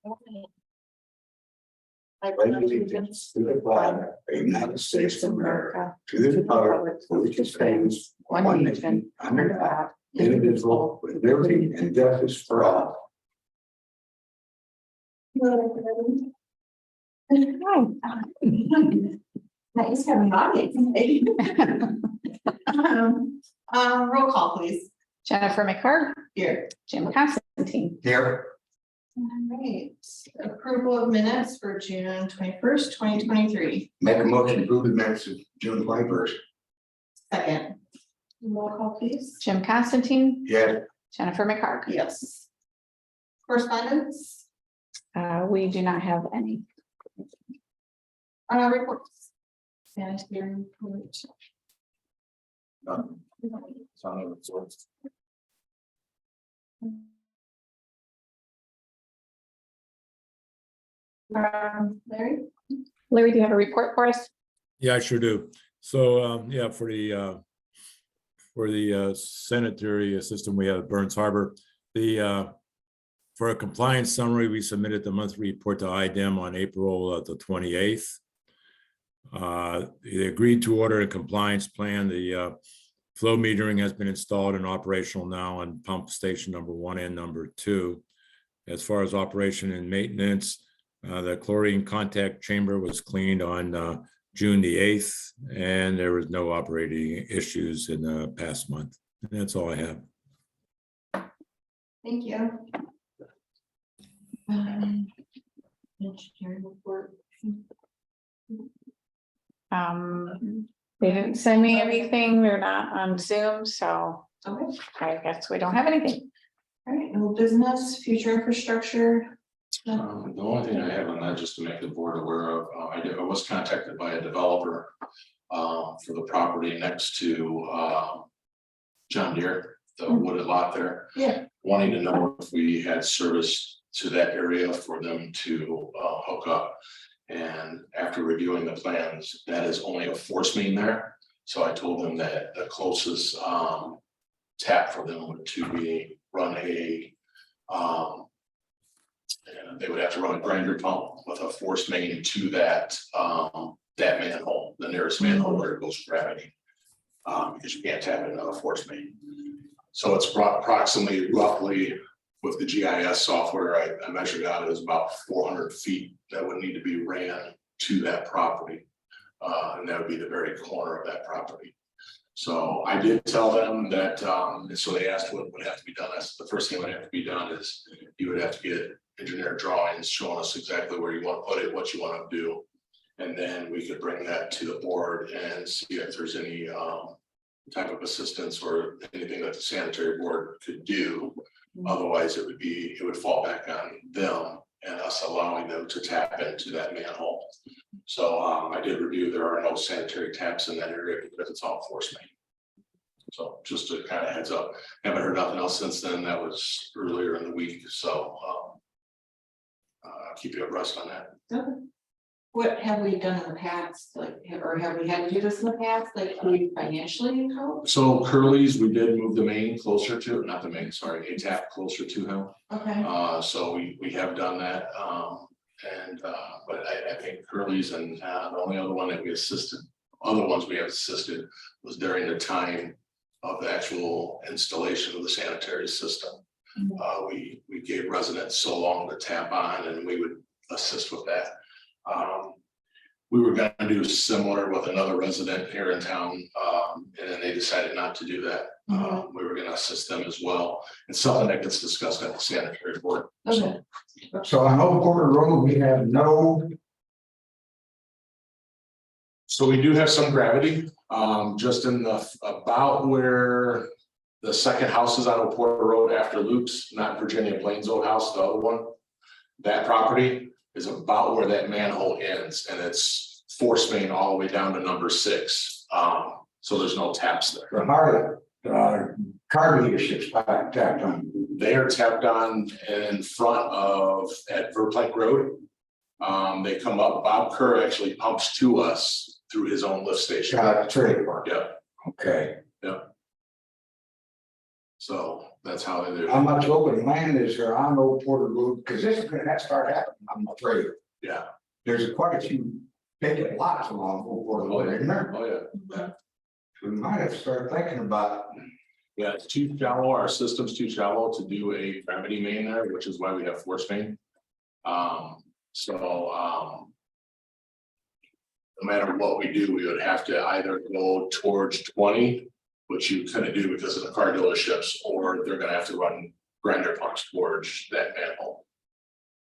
I pledge allegiance to the flag of the United States of America, to the republic for which it stands, one nation, under God, indivisible, with liberty and justice for all. Nice having an audience. Roll call, please. Jennifer McHarg, Here. Jim Constantine. Here. All right, approval of minutes for June 21st, 2023. Make a motion to approve the minutes of June 21st. Second. Roll call, please. Jim Constantine, Yes. Jennifer McHarg. Yes. Correspondence, We do not have any. reports. Sanitary report. Larry? Larry, do you have a report for us? Yeah, I sure do. So, yeah, for the sanitary system, we have Burns Harbor. For a compliance summary, we submitted the monthly report to IDEM on April the 28th. They agreed to order a compliance plan. The flow metering has been installed and operational now on pump station number 1 and number 2. As far as operation and maintenance, the chlorine contact chamber was cleaned on June the 8th, and there was no operating issues in the past month. And that's all I have. Thank you. Engineering report. They didn't send me anything. They're not on Zoom, so Okay, I guess we don't have anything. all right, no business, future infrastructure. The only thing I have on that, just to make the board aware of, I was contacted by a developer for the property next to John Deere, the wooded lot there. Yeah. Wanting to know if we had service to that area for them to hook up. And after reviewing the plans, that is only a force main there. So I told them that the closest tap for them would to be run a and they would have to run a grinder pump with a force main to that that manhole, the nearest manhole where it goes for gravity. Because you can't tap another force main. So it's approximately roughly with the GIS software, I measured out, it was about 400 feet that would need to be ran to that property. And that would be the very corner of that property. So I did tell them that, and so they asked what would have to be done. That's the first thing that would have to be done is you would have to get engineer drawings showing us exactly where you want to put it, what you want to do. And then we could bring that to the board and see if there's any type of assistance or anything that the sanitary board could do. Otherwise, it would fall back on them and us allowing them to tap into that manhole. So I did review, there are no sanitary taps in that area because it's all force main. So just to kind of heads up, haven't heard nothing else since then. That was earlier in the week. So I'll keep you abreast on that. Okay. What have we done in the past, like, or have we had to do this in the past, like, can we financially help? So Curly's, we did move the main closer to, not the main, sorry, a tap closer to him. Okay, So we have done that. But I think Curly's and the only other one that we assisted, other ones we have assisted was during the time of the actual installation of the sanitary system. We gave residents so long to tap on and we would assist with that. We were going to do similar with another resident here in town, and then they decided not to do that. We were going to assist them as well. It's something that gets discussed at the sanitary board. okay, So on Old Porter Road, we have no. So we do have some gravity, just in the about where the second house is on Old Porter Road after Luke's, not Virginia Plains old house, the other one. That property is about where that manhole ends, and it's force main all the way down to number 6. So there's no taps there. The hard car dealerships tapped on. They are tapped on in front of at Verplank Road. They come up. Bob Kerr actually pumps to us through his own lift station. Trade work. Yeah. Okay. Yeah. So that's how they do. How much open land is there on Old Porter Road? Because this is gonna have to start happening, I'm afraid. Yeah. There's quite a few vacant lots along Old Porter Road, isn't there? Oh, yeah. We might have to start thinking about, Yeah, it's too shallow. Our system's too shallow to do a gravity main there, which is why we have force main. No matter what we do, we would have to either go towards 20, which you couldn't do because of the car dealerships, or they're gonna have to run grinder pumps towards that manhole.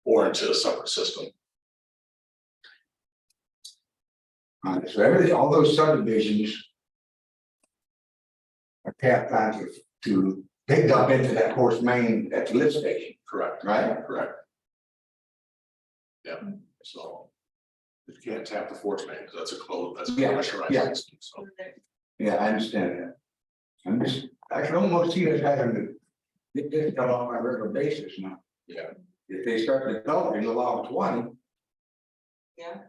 Or into a separate system. so everything, all those subdivisions. Are tapped onto to, they dump into that horse main at the lift station, Correct. right? Correct. Yeah, so. You can't tap the force main, because that's a closed, that's a Yeah, pressurized yeah. system, so. Yeah, I understand that. I can almost see us having to get this done on a regular basis now. Yeah. If they start developing along 20, Yeah.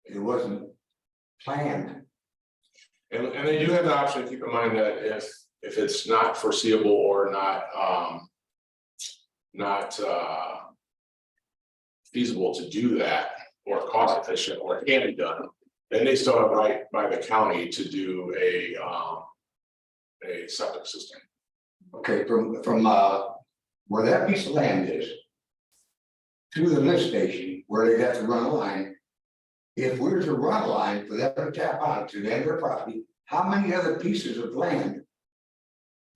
it wasn't planned. And they do have the option, keep in mind that if it's not foreseeable or not feasible to do that, or cost efficient, or it can be done, then they still have right by the county to do a septic system. Okay, from where that piece of land is. To the lift station where they have to run a line. If we were to run a line for them to tap onto their property, how many other pieces of land?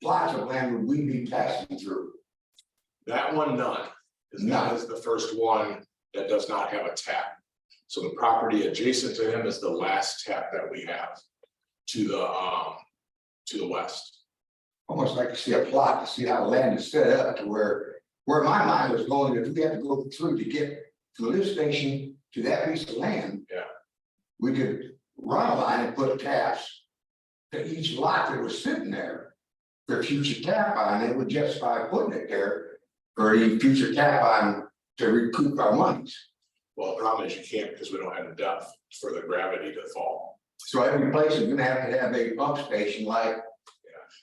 Plots of land would we be passing through? That one, none, because that is the first one that does not have a tap. So the property adjacent to him is the last tap that we have to the west. Almost like to see a plot to see how land is set up to where my mind was going, if we had to go through to get from the lift station to that piece of land. Yeah. We could run a line and put taps to each lot that was sitting there. For future tap on, it would justify putting it there for any future tap on to recoup our monies. Well, the problem is you can't, because we don't have the depth for the gravity to fall. So every place is gonna have a pump station like,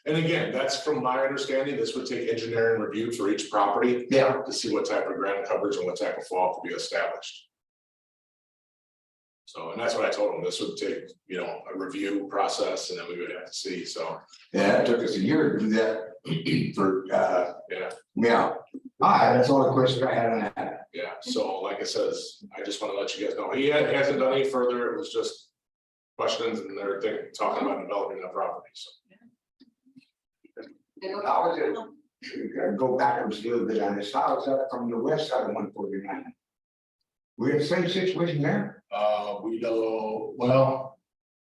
And again, that's from my understanding, this would take engineering review for each property yeah, to see what type of ground coverage and what type of fall could be established. So, and that's what I told them, this would take, a review process, and then we would have to see, so, yeah, it took us a year to do that for, yeah. All right, that's all the questions I had on that. Yeah, so like I says, I just want to let you guys know, he hasn't done any further, it was just questions and they're talking about developing the property, so. I was gonna go backwards a little bit on this, how is that from the west side of 149? We have the same situation there? We don't, well,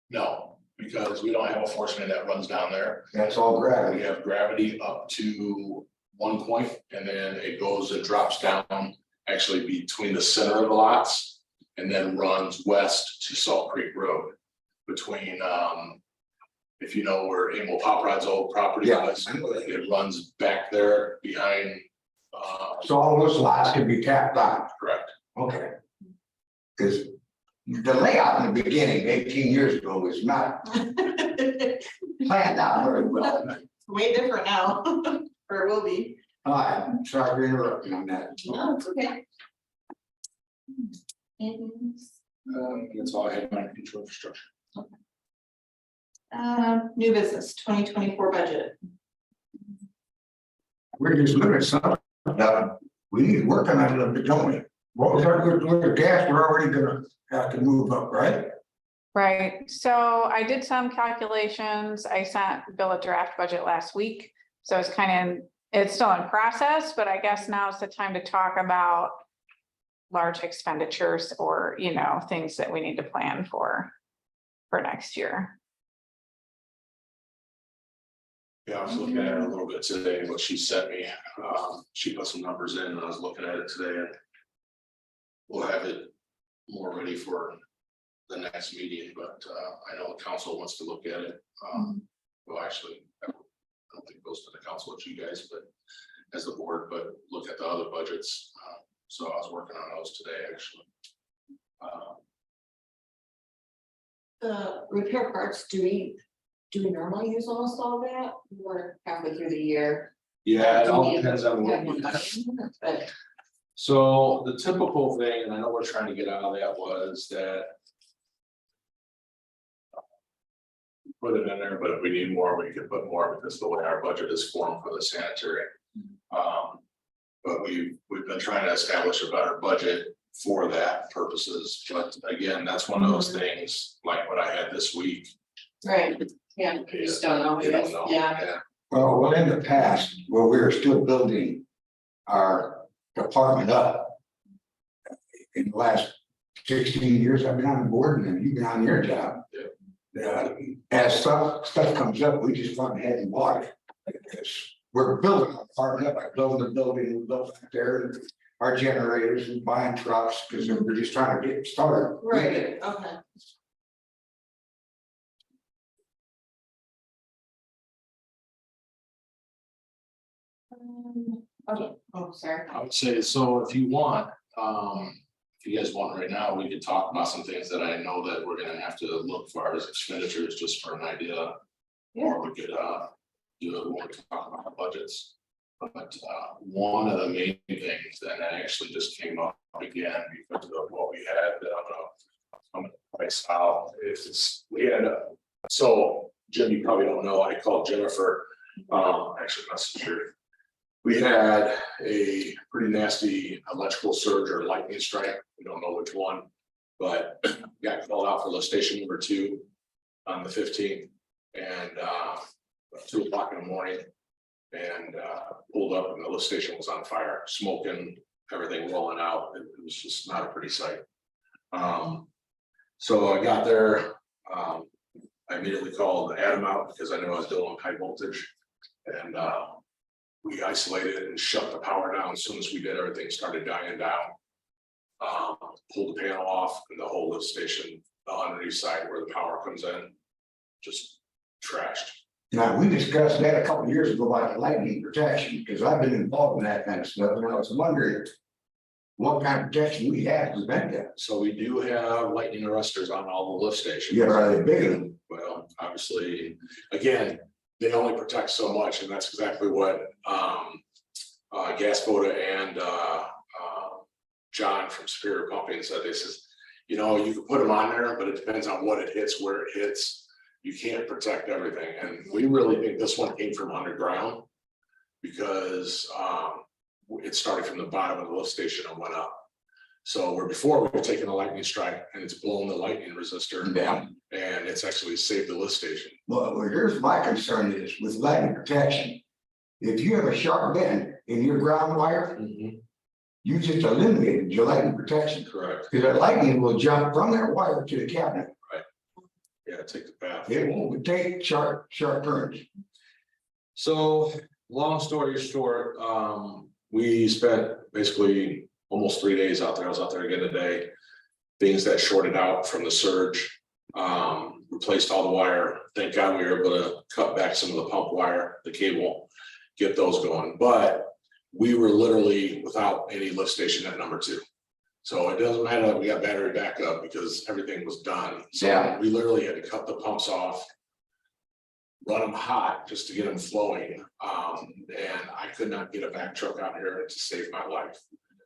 no, because we don't have a force main that runs down there. That's all We gravity. have gravity up to one point, and then it drops down actually between the center of the lots. And then runs west to Salt Creek Road between, if you know where Emil Poprod's old property Yeah. was, it runs back there behind. So all those lots can be tapped on, Correct. okay. Cause the layout in the beginning, 18 years ago, was not planned out very well. Way different now, or it will be. All right, I'm sorry for interrupting on that. No, it's okay. And, That's all I had on future infrastructure. new business, 2024 budget. We're just looking at something, we need to work on that a little bit, don't we? What was our good look at gas, we're already gonna have to move up, right? Right, so I did some calculations. I sent Bill a draft budget last week. So it's still in process, but I guess now's the time to talk about large expenditures or, things that we need to plan for next year. Yeah, I was looking at it a little bit today, what she sent me, she put some numbers in, and I was looking at it today, and we'll have it more ready for the next meeting, but I know the council wants to look at it. Well, actually, I don't think it goes to the council, it's you guys, but as the board, but look at the other budgets. So I was working on those today, actually. The repair parts, do we do we normally use almost all that? We're halfway through the year. Yeah, it all Do we depends on have what. more money? But So the typical thing, and I know we're trying to get out of that, was that. Put it in there, but if we need more, we can put more because the way our budget is formed for the sanitary. But we've been trying to establish a better budget for that purposes, but again, that's one of those things, like what I had this week. right, yeah, you just don't know. You don't know. Yeah, Well, in the past, where we were still building our department up. In the last 16 years, I've been on the board and then you've been on your job. As stuff comes up, we just run ahead and water. We're building our department up, like building the building, we built back there, and our generators and buying trucks, because we're just trying to get started. right, okay. Okay, oh, sorry. I would say, so if you want, if you guys want right now, we could talk about some things that I know that we're gonna have to look for as expenditures, just for an idea. Or we could, do it when we talk about our budgets. But, one of the main things, and that actually just came up again because of what we had, I'm gonna price out, is we had, so Jim, you probably don't know, I called Jennifer, actually messaged her. We had a pretty nasty electrical surge or lightning strike. We don't know which one, but got called out for lift station number 2 on the 15th, and 2 o'clock in the morning, and pulled up and the lift station was on fire, smoking, everything rolling out. It was just not a pretty sight. So I got there. I immediately called Adam out because I knew I was dealing with high voltage, and we isolated and shut the power down. As soon as we did, everything started dying down. Pulled the panel off, and the whole lift station, the underneath side where the power comes in, just trashed. Now, we discussed that a couple of years ago about lightning protection, because I've been involved in that kind of stuff, and I was wondering what kind of protection we have to prevent that. So we do have lightning arresters on all the lift stations. Yeah, are they big? Well, obviously, again, they only protect so much, and that's exactly what Gaspoda and John from Superior Pumping said. They says, you know, you can put them on there, but it depends on what it hits, where it hits. You can't protect everything, and we really think this one came from underground because it started from the bottom of the lift station and went up. So where before we were taking a lightning strike and it's blown the lightning resistor down, and it's actually saved the lift station. Well, here's my concern is with lightning protection. If you have a sharp bend in your ground wire, you just eliminated your lightning protection. Correct. Because that lightning will jump from that wire to the cabinet. Yeah, take the path. It won't take sharp currents. So, long story short, we spent basically almost 3 days out there. I was out there again today. Things that shorted out from the surge, replaced all the wire. Thank God we were able to cut back some of the pump wire, the cable, get those going. But we were literally without any lift station at number 2. So it doesn't matter that we got battery backup because everything was done. So we literally had to cut the pumps off, run them hot just to get them flowing. And I could not get a back truck out here to save my life.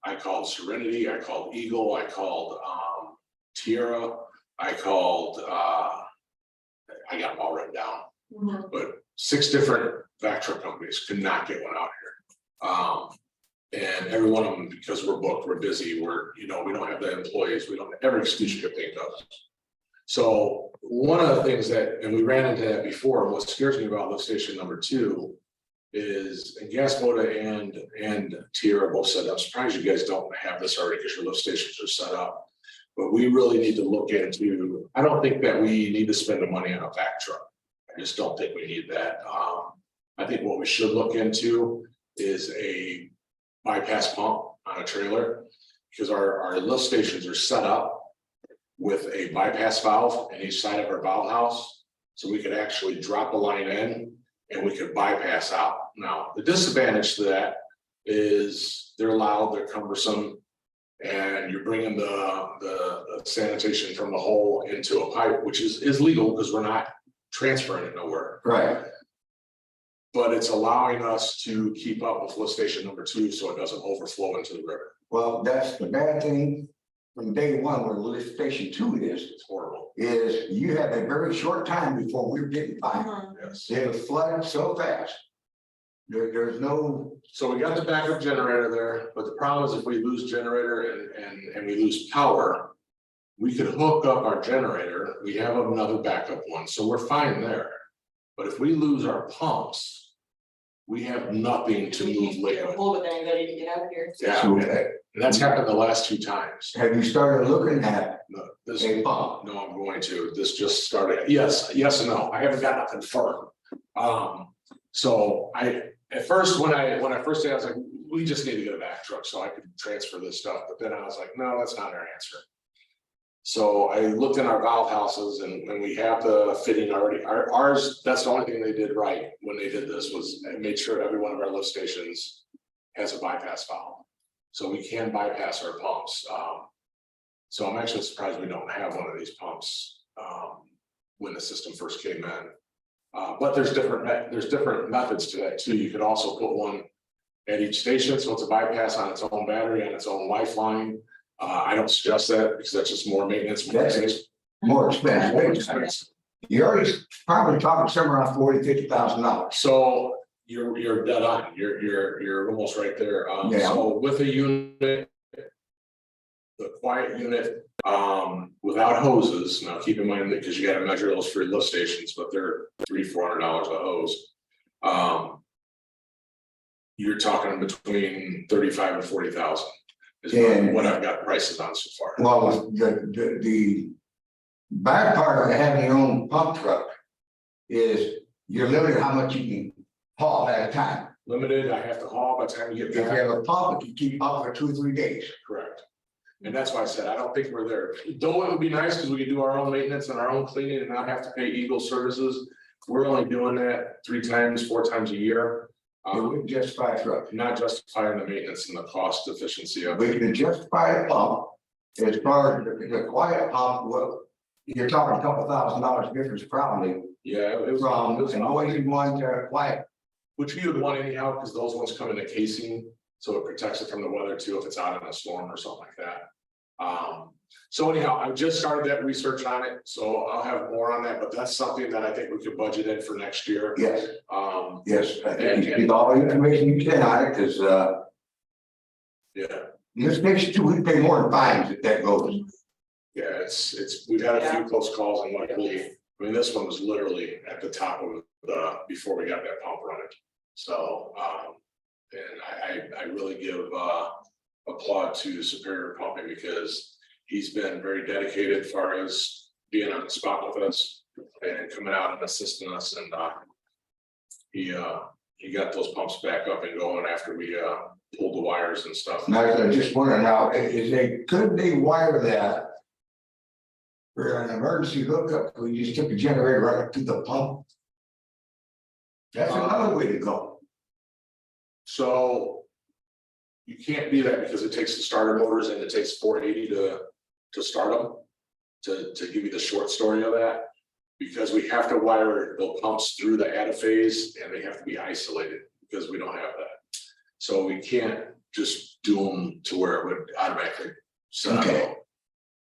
I called Serenity, I called Eagle, I called Tierra, I called I got them all written down. But 6 different back truck companies could not get one out here. And every one of them, because we're booked, we're busy, we don't have the employees, we don't have every excuse you could think of. So one of the things that, and we ran into that before, what scares me about lift station number 2 is, and Gaspoda and Tierra both said, I'm surprised you guys don't have this already because your lift stations are set up. But we really need to look into, I don't think that we need to spend the money on a back truck. I just don't think we need that. I think what we should look into is a bypass pump on a trailer, because our lift stations are set up with a bypass valve in each side of our valve house. So we could actually drop a line in and we could bypass out. Now, the disadvantage to that is they're loud, they're cumbersome, and you're bringing the sanitation from the hole into a pipe, which is legal because we're not transferring it nowhere. Right. But it's allowing us to keep up with lift station number 2, so it doesn't overflow into the river. Well, that's the bad thing from day one where lift station 2 It's horrible. is you have a very short time before we're getting by. Yes. It'll flood so fast. There's no, So we got the backup generator there, but the problem is if we lose generator and we lose power, we could hook up our generator. We have another backup one, so we're fine there. But if we lose our pumps, we have nothing to move liquid. Hold it, anybody to get out of here. Yeah, So- and that's happened the last 2 times. have you started looking at No, this, a pump? no, I'm going to. This just started. Yes and no. I haven't got nothing firm. So at first, when I first did, I was like, we just need to get a back truck so I could transfer this stuff. But then I was like, no, that's not our answer. So I looked in our valve houses and we have the fitting already. Ours, that's the only thing they did right when they did this was made sure every one of our lift stations has a bypass valve. So we can bypass our pumps. So I'm actually surprised we don't have one of these pumps when the system first came in. But there's different methods to that too. You could also put one at each station, so it's a bypass on its own battery and its own lifeline. I don't suggest that because that's just more maintenance. More expensive. You're already probably talking somewhere around $40,000-$50,000. So you're dead on. You're almost right there. Yeah. So with a unit, the quiet unit, without hoses. Now keep in mind that because you got to measure those for lift stations, but they're $300-$400 a hose. You're talking between 35 and 40,000 is And- what I've got prices on so far. Well, the bad part of having your own pump truck is you're limited how much you can haul at a time. Limited, I have to haul by the time you If get you back. have a pump, it can keep up for 2 or 3 days. Correct. And that's why I said, I don't think we're there. Though it would be nice because we could do our own maintenance and our own cleaning and not have to pay Eagle services. We're only doing that 3 times, 4 times a year. It wouldn't justify a truck. Not justifying the maintenance and the cost efficiency of We it. can justify a pump as far as the quiet pump, well, you're talking a couple $1,000 difference probably Yeah, it was, from an always one to a quiet. which we would want anyhow, because those ones come in a casing, so it protects it from the weather too, if it's out in a storm or something like that. So anyhow, I've just started that research on it, so I'll have more on that, but that's something that I think we could budget in for next year. Yes, Um, yes, I think you get all the information you can on it, because yeah, this makes you, we pay more in fines if that goes. yeah, we've had a few close calls and luckily, I mean, this one was literally at the top of before we got that pump running. So, and I really give applaud to Superior Pumping because he's been very dedicated as far as being on the spot with us and coming out and assisting us, and he got those pumps back up and going after we pulled the wires and stuff. Now, I just wondering now, could they wire that for an emergency hookup? We just took the generator right up to the pump. That's another way to go. So you can't do that because it takes the starter motors and it takes 480 to start them. To give you the short story of that, because we have to wire the pumps through the adaphase and they have to be isolated because we don't have that. So we can't just do them to where it would automatically set Okay. up.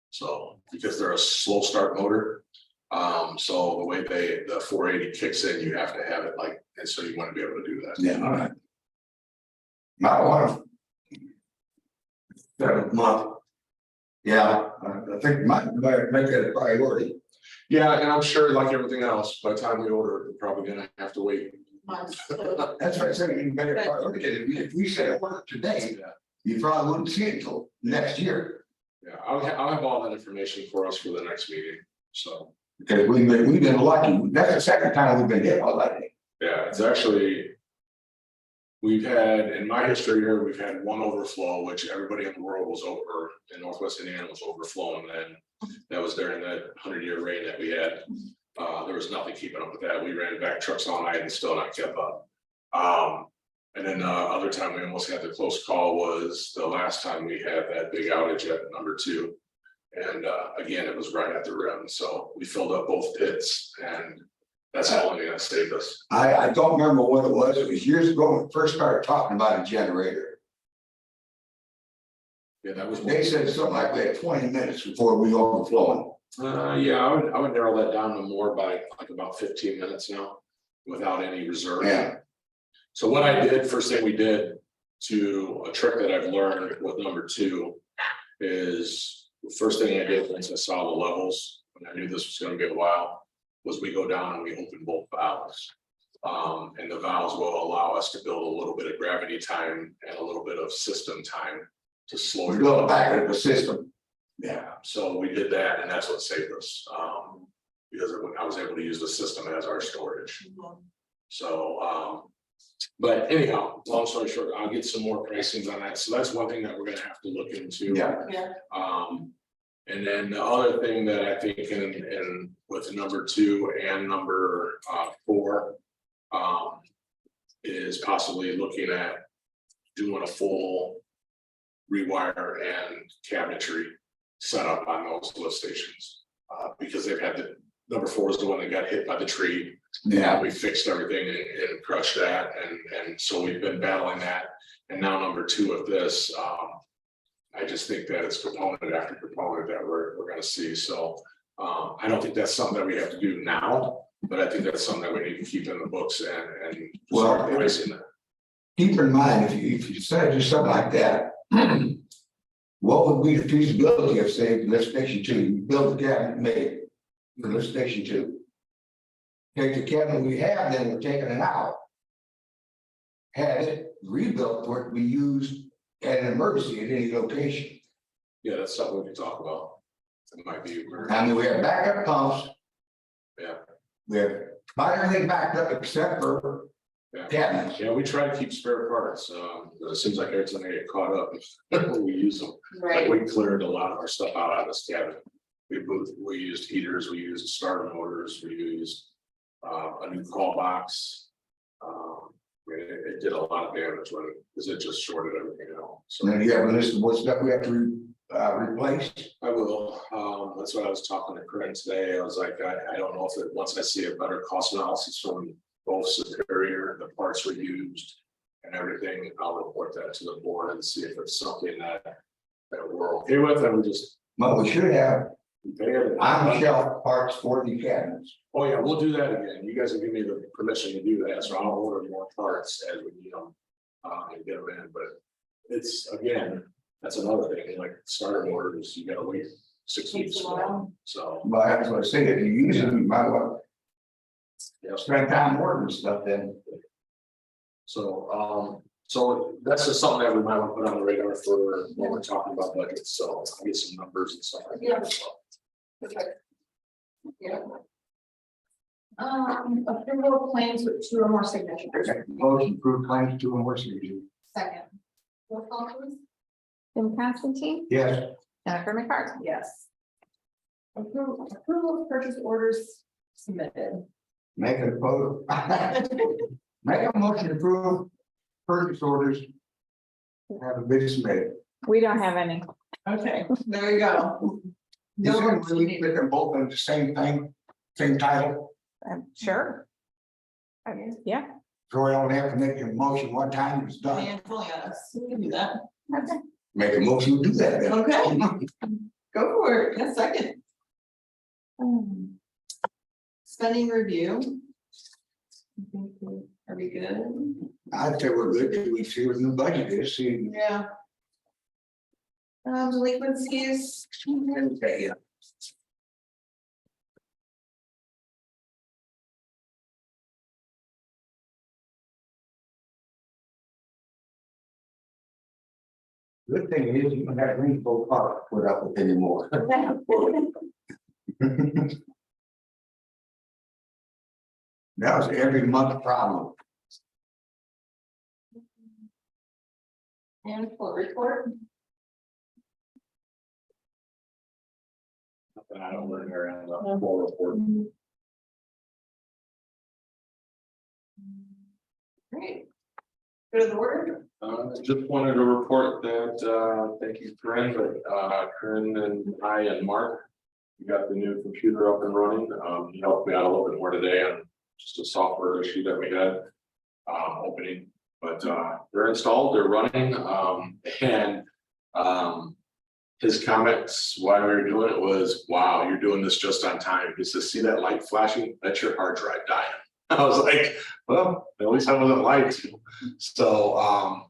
So because they're a slow start motor. So the way the 480 kicks in, you have to have it like, and so you want to be able to do that. Yeah, all right. I want to. That month. Yeah, I think might make that a priority. Yeah, and I'm sure like everything else, by the time we order, we're probably gonna have to wait. Months. That's what I said, you better priority. If we say order today, you probably wouldn't see it until next year. Yeah, I'll have all that information for us for the next meeting, so. Because we've been lucky. That's the second time we've been hit already. Yeah, it's actually. We've had, in my history here, we've had one overflow, which everybody in the world was over, in Northwest Indiana was overflowing, and that was during that 100-year rain that we had. There was nothing keeping up with that. We ran back trucks all night and still not kept up. And then other time we almost had the close call was the last time we had that big outage at number 2. And again, it was right at the rim, so we filled up both pits and That's the only thing that saved us. I don't remember what it was. It was years ago when we first started talking about a generator. Yeah, that was. They said something like we had 20 minutes before we overflowing. Yeah, I would narrow that down to more by like about 15 minutes now, without any reserve. Yeah. So what I did, first thing we did to a trick that I've learned with number 2 is the first thing I did once I saw the levels, and I knew this was gonna be a while, was we go down and we open both valves. And the valves will allow us to build a little bit of gravity time and a little bit of system time to slow We your. go back into the system. Yeah, so we did that and that's what saved us, because I was able to use the system as our storage. So, but anyhow, long story short, I'll get some more pricings on that. So that's one thing that we're gonna have to look into. Yeah. Yeah. And then the other thing that I think in with number 2 and number 4. Is possibly looking at doing a full rewire and cabinetry setup on those lift stations. Because they've had number 4 is the one that got hit by the tree. Yeah. We fixed everything and crushed that, and so we've been battling that. And now number 2 of this, I just think that it's component after component that we're gonna see. So I don't think that's something that we have to do now, but I think that's something that we need to keep in the books and start pricing that. Keep in mind, if you decide to do something like that, what would be the feasibility of, say, lift station 2, you build the cabinet made for lift station 2. Take the cabinet we have, then we're taking it out. Have it rebuilt for it to be used at an emergency at any location. Yeah, that's something we can talk about. It might be. I mean, we have backup pumps. Yeah. We have about everything backed up except for Yeah. cabinets. Yeah, we try to keep spare parts. It seems like every time they get caught up, we use them. Like Right. we cleared a lot of our stuff out of this cabinet. We used heaters, we used starter motors, we used a new call box. It did a lot of damage when because it just shorted everything out. So And then you have a list of what stuff we have to replace. I will. That's what I was talking to Corinne today. I was like, I don't know if once I see a better cost analysis from both Superior, the parts we used and everything, I'll report that to the board and see if it's something that we're okay with, and we just. But we should have on on-shelf parts for the cabinets. Oh, yeah, we'll do that again. You guys will give me the permission to do that, so I'll order more parts as we need them. And get them in, but it's, again, that's another thing, like starter motors, you gotta wait 6 weeks Takes a for while. them, so. But that's what I say, if you use them, you might well Yeah. spend time ordering stuff then. So that's just something that we might want to put on the radar for when we're talking about budgets, so I'll get some numbers and stuff like that as well. Okay. Yeah. Approval of claims with 2 or more signatures. Motion approved claims 2 and more signatures. Second. Roll call please. Jim Constantine, Yes. Jennifer McCarthy. Yes. Approval of purchase orders submitted. Make a vote. Make a motion to approve purchase orders. Have a bid submitted. We don't have any. Okay, there you go. Is No there words really needed. put them both in the same thing, same title? Sure. I mean, yeah. So we only have to make a motion one time, it's done. Handful, yes, we can do that. Okay. Make a motion to do that then. Okay. Go for it, a second. Spending review. Are we good? I'd say we're good till we see what the new budget is, see. Yeah. Delinquencies. Okay, good thing is you don't have rainbow park put up with anymore. That was every month problem. And full report. I don't learn around the full report. Great. Go to the word. Just wanted to report that, thank you, Corinne, but Corinne and I and Mark, we got the new computer up and running. He helped me out a little bit more today on just a software issue that we had. Opening, but they're installed, they're running, and his comments while we were doing it was, wow, you're doing this just on time. He says, see that light flashing? That's your hard drive dying. I was like, well, at least I wasn't lied to. So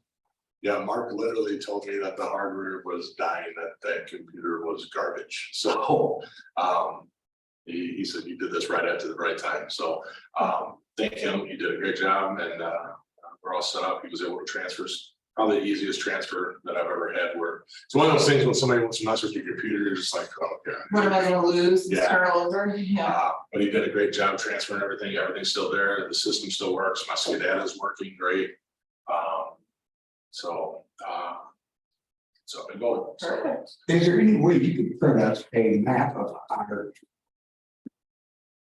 yeah, Mark literally told me that the hardware was dying, that computer was garbage. So he said you did this right at the right time. So thank him, he did a great job, and we're all set up. He was able to transfer, probably the easiest transfer that I've ever had, where it's one of those things when somebody wants to mess with your computer, you're just like, oh god. What am I gonna lose? Yeah. Start over? Yeah. But he did a great job transferring everything. Everything's still there. The system still works. My SCADA is working great. So I've been going. So, Perfect. Is there any way you could print us a map of our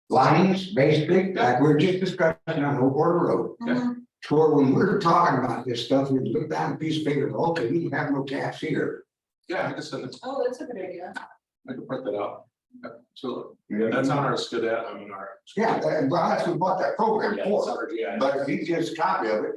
lines, basically, like we're just discussing on Oak Border Road? Mhm. To where when we're talking about this stuff, we look down a piece of paper, okay, we have no taps here. yeah, I can send it. Oh, that's a good idea. I can print that out. So that's on our SCADA. I mean, our. Yeah, well, that's what we bought that program Yeah, for, yeah. but if you just copy of it,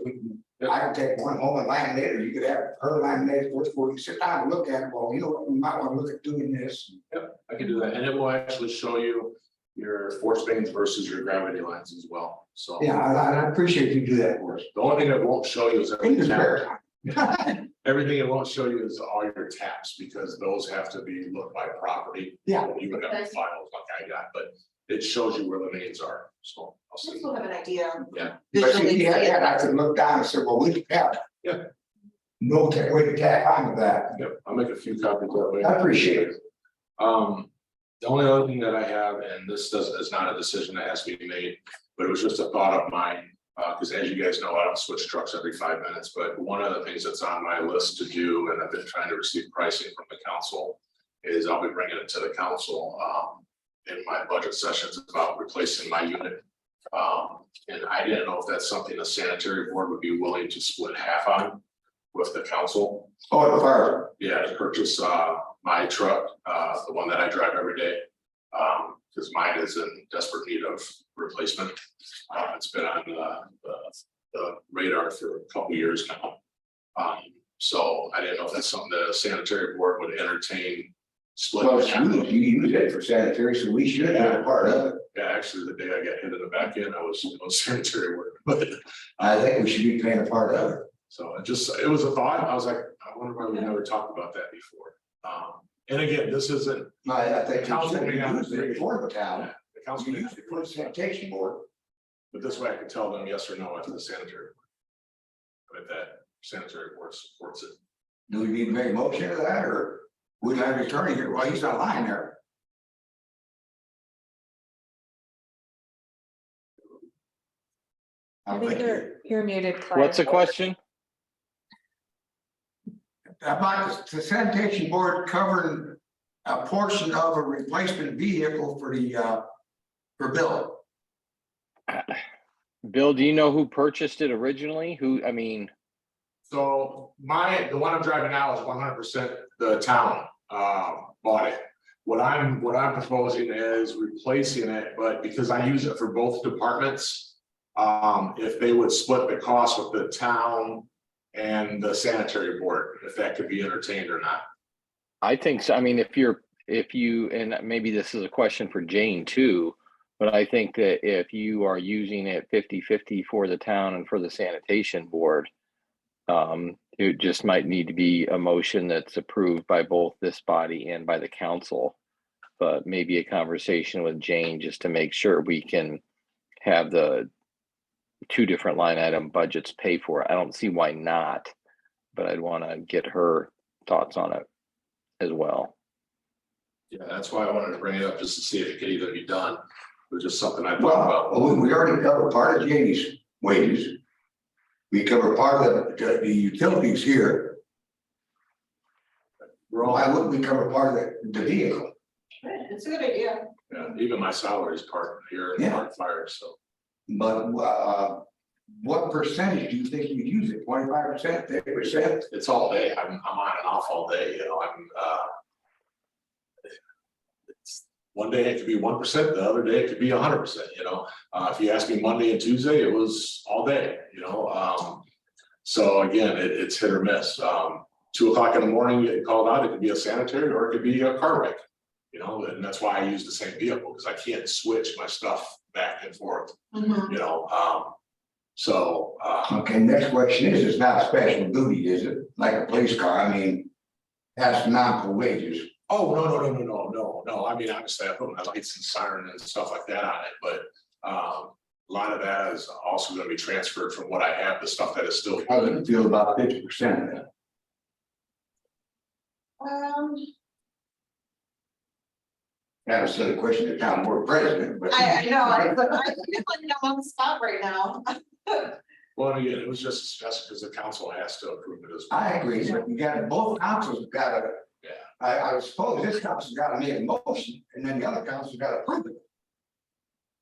I can take one home and laminate it, or you could have her laminate it for you, sit down and look at it, well, you know what, we might want to look at doing this. Yep, I can do that, and it will actually show you your force mains versus your gravity lines as well, so. Yeah, I appreciate you do that for us. The only thing it won't show you is In everything. your spare time. Everything it won't show you is all your taps, because those have to be looked by property. Yeah. You would have files like I got, but it shows you where the mains are, so I'll Just send will you. have an idea. Yeah. But Visually see, see it. yeah, I could look down and say, well, we have. Yeah. No way to tap on that. Yep, I'll make a few copies that way. I appreciate it. The only other thing that I have, and this is not a decision that has to be made, but it was just a thought of mine. Because as you guys know, I don't switch trucks every 5 minutes, but one of the things that's on my list to do, and I've been trying to receive pricing from the council, is I'll be bringing it to the council in my budget sessions about replacing my unit. And I didn't know if that's something the sanitary board would be willing to split half on with the council. Oh, the fire. Yeah, to purchase my truck, the one that I drive every day. Because mine is in desperate need of replacement. It's been on the radar for a couple years now. So I didn't know if that's something the sanitary board would entertain. Well, Splitting. you use it for sanitary, so we should have a part of it. Yeah, actually, the day I got hit in the back end, I was sanitary work, but I think we should be paying a part of it. so it was a thought. I was like, I wonder why we never talked about that before. And again, this isn't. I think we Council should may not use it for the town. The council, We use it for the sanitation board. but this way I can tell them yes or no after the sanitary. But that sanitary board supports it. Do we need to make a motion of that, or we have an attorney here? Well, he's not lying there. I I think think you're muted, Clay. What's the question? about the sanitation board covering a portion of a replacement vehicle for the for Bill. Bill, do you know who purchased it originally? Who, I mean, So the one I'm driving now is 100% the town bought it. What I'm proposing is replacing it, but because I use it for both departments. If they would split the cost with the town and the sanitary board, if that could be entertained or not. I think so. I mean, if you, and maybe this is a question for Jane too, but I think that if you are using it 50-50 for the town and for the sanitation board, it just might need to be a motion that's approved by both this body and by the council. But maybe a conversation with Jane just to make sure we can have the two different line item budgets pay for it. I don't see why not, but I'd want to get her thoughts on it as well. Yeah, that's why I wanted to bring it up, just to see if it could even be done. It was just something I thought about. Well, we already covered part of Jamie's wages. We covered part of the utilities here. Why wouldn't we cover part of the vehicle? It's a good idea. Yeah, even my salary is part here and Yeah. part fire, so. But what percentage do you think you use it? 25%, 50%? It's all day. I'm on and off all day, you know, one day it could be 1%, the other day it could be 100%, you know? If you ask me Monday and Tuesday, it was all day, you know? So again, it's hit or miss. 2 o'clock in the morning, you get called out, it could be a sanitary or it could be a car wreck. You know, and that's why I use the same vehicle, because I can't switch my stuff back and forth, Mhm. you know? Okay, next question is, it's not special duty, is it? Like a police car, I mean, that's non wages. Oh, no. I mean, obviously I put my lights and siren and stuff like that on it, but a lot of that is also gonna be transferred from what I have, the stuff that is still. How does it feel about 50% of that? That's a silly question to town board president, but. I know, I feel like I'm on the spot right now. Well, again, it was just discussed because the council has to approve it as well. I agree, but you got, both councils got to, Yeah. I suppose this council's got to make a motion, and then the other council's got to approve it.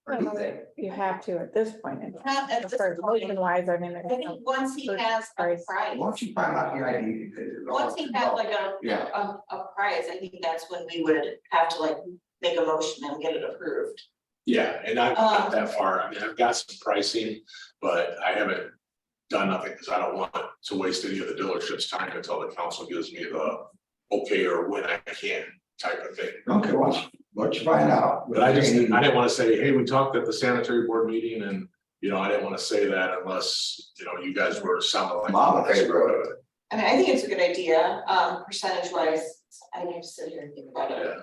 Or do they? You have to at this point. Not at this For point. motion wise, I mean. I think once he has a price, Once you find out the ID. once he has like Yeah. a price, I think that's when we would have to like make a motion and get it approved. Yeah, and I've got that far. I mean, I've got some pricing, but I haven't done nothing because I don't want to waste any of the dealership's time until the council gives me the okay or when I can type of thing. Okay, once you find out. But I didn't want to say, hey, we talked at the sanitary board meeting and, you know, I didn't want to say that unless, you know, you guys were sounding like. I'm in favor of it. I mean, I think it's a good idea, percentage wise, I need to sit here and think about it.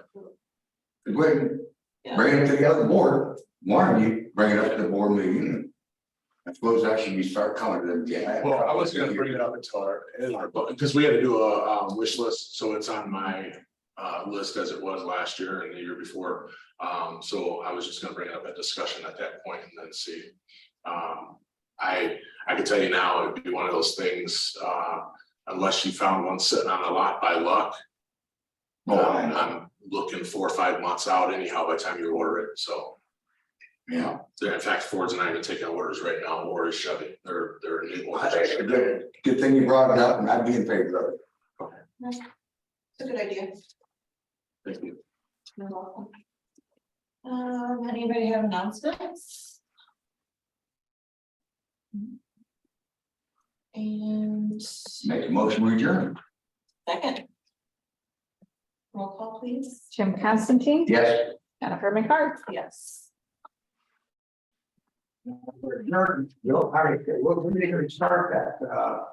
When, Yeah. bring it to the other board, one of you bring it up to the board meeting. I suppose that should be start coming to them, yeah. Well, I was gonna bring it up in our book, because we had to do a wish list, so it's on my list as it was last year and the year before. So I was just gonna bring it up at discussion at that point and then see. I can tell you now, it'd be one of those things, unless you found one sitting on a lot by luck. I'm looking 4 or 5 months out anyhow by the time you order it, so. Yeah. In fact, Ford's not even taking orders right now, or is Chevy, they're new orders. That's a good thing you brought it up, and I'd be in favor of it. It's a good idea. Thank you. You're welcome. Anybody have announcements? And Make a motion, we adjourn. second. Roll call, please. Jim Constantine. Yes. Jennifer McCart. Yes. We're adjourned. Bill, all right, when are you gonna start that?